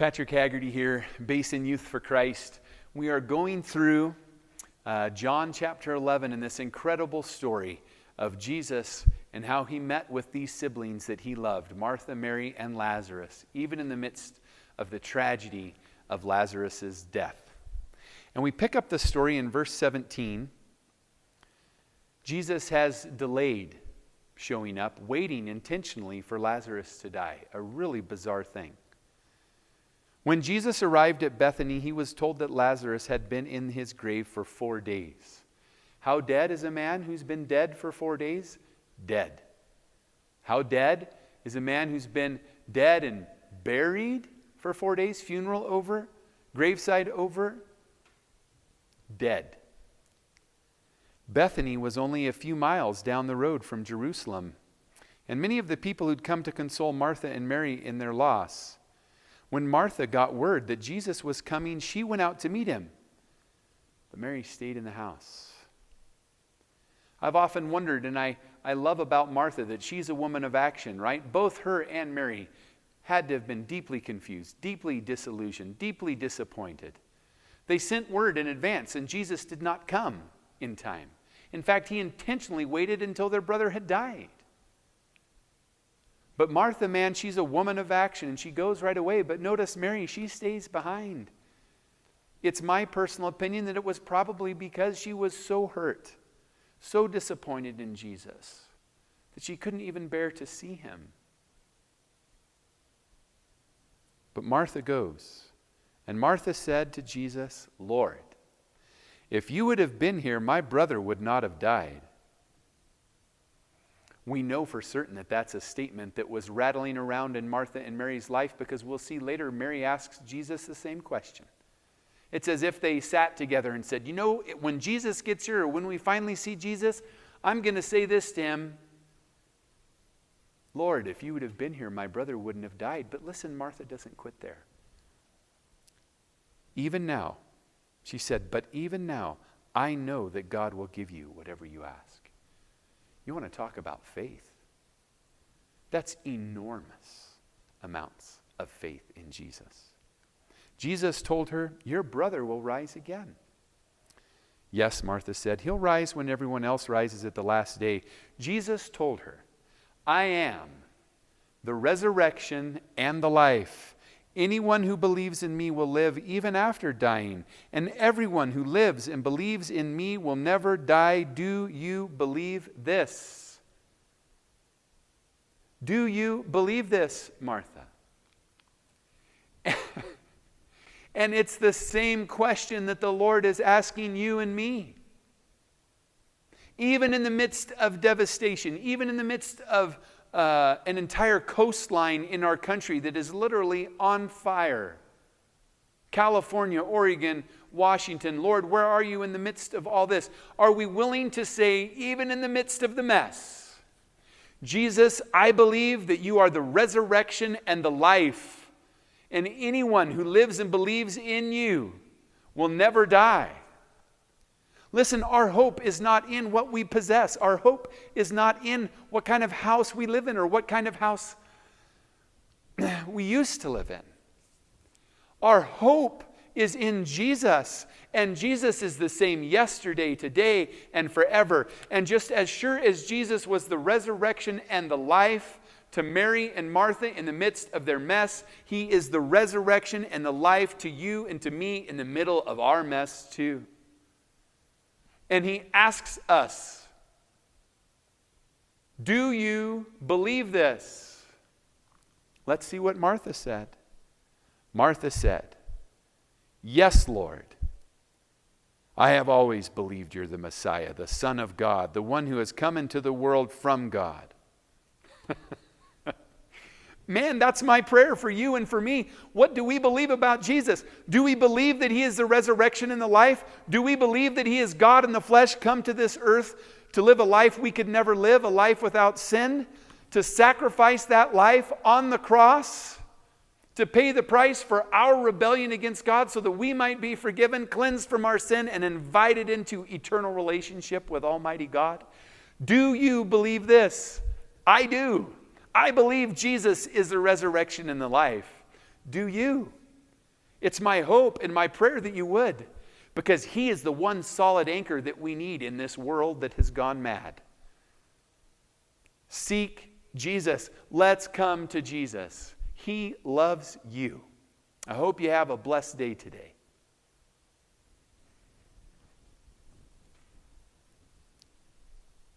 Patrick Haggerty here, Basin Youth for Christ. We are going through John chapter 11 and this incredible story of Jesus and how he met with these siblings that he loved, Martha, Mary, and Lazarus, even in the midst of the tragedy of Lazarus' death. And we pick up the story in verse 17. Jesus has delayed showing up, waiting intentionally for Lazarus to die, a really bizarre thing. When Jesus arrived at Bethany, he was told that Lazarus had been in his grave for 4 days. How dead is a man who's been dead for 4 days? Dead. How dead is a man who's been dead and buried for 4 days? Funeral over? Graveside over? Dead. Bethany was only a few miles down the road from Jerusalem, and many of the people who'd come to console Martha and Mary in their loss. When Martha got word that Jesus was coming, she went out to meet him. But Mary stayed in the house. I've often wondered, and I love about Martha that she's a woman of action, right? Both her and Mary had to have been deeply confused, deeply disillusioned, deeply disappointed. They sent word in advance, and Jesus did not come in time. In fact, he intentionally waited until their brother had died. But Martha, man, she's a woman of action, and she goes right away. But notice Mary, she stays behind. It's my personal opinion that it was probably because she was so hurt, so disappointed in Jesus, that she couldn't even bear to see him. But Martha goes, and Martha said to Jesus, "Lord, if you would have been here, my brother would not have died." We know for certain that that's a statement that was rattling around in Martha and Mary's life, because we'll see later Mary asks Jesus the same question. It's as if they sat together and said, when Jesus gets here, or when we finally see Jesus, I'm going to say this to him, "Lord, if you would have been here, my brother wouldn't have died." But listen, Martha doesn't quit there. Even now, she said, "But even now, I know that God will give you whatever you ask." You want to talk about faith? That's enormous amounts of faith in Jesus. Jesus told her, "Your brother will rise again." "Yes," Martha said, "he'll rise when everyone else rises at the last day." Jesus told her, "I am the resurrection and the life. Anyone who believes in me will live even after dying, and everyone who lives and believes in me will never die. Do you believe this?" Do you believe this, Martha? And it's the same question that the Lord is asking you and me. Even in the midst of devastation, even in the midst of an entire coastline in our country that is literally on fire. California, Oregon, Washington. Lord, where are you in the midst of all this? Are we willing to say, even in the midst of the mess, Jesus, I believe that you are the resurrection and the life, and anyone who lives and believes in you will never die. Listen, our hope is not in what we possess. Our hope is not in what kind of house we live in or what kind of house we used to live in. Our hope is in Jesus. And Jesus is the same yesterday, today, and forever. And just as sure as Jesus was the resurrection and the life to Mary and Martha in the midst of their mess, he is the resurrection and the life to you and to me in the middle of our mess too. And he asks us, do you believe this? Let's see what Martha said. Martha said, "Yes, Lord. I have always believed you're the Messiah, the Son of God, the one who has come into the world from God." Man, that's my prayer for you and for me. What do we believe about Jesus? Do we believe that he is the resurrection and the life? Do we believe that he is God in the flesh, come to this earth to live a life we could never live, a life without sin, to sacrifice that life on the cross, to pay the price for our rebellion against God so that we might be forgiven, cleansed from our sin, and invited into eternal relationship with Almighty God? Do you believe this? I do. I believe Jesus is the resurrection and the life. Do you? It's my hope and my prayer that you would, because He is the one solid anchor that we need in this world that has gone mad. Seek Jesus. Let's come to Jesus. He loves you. I hope you have a blessed day today.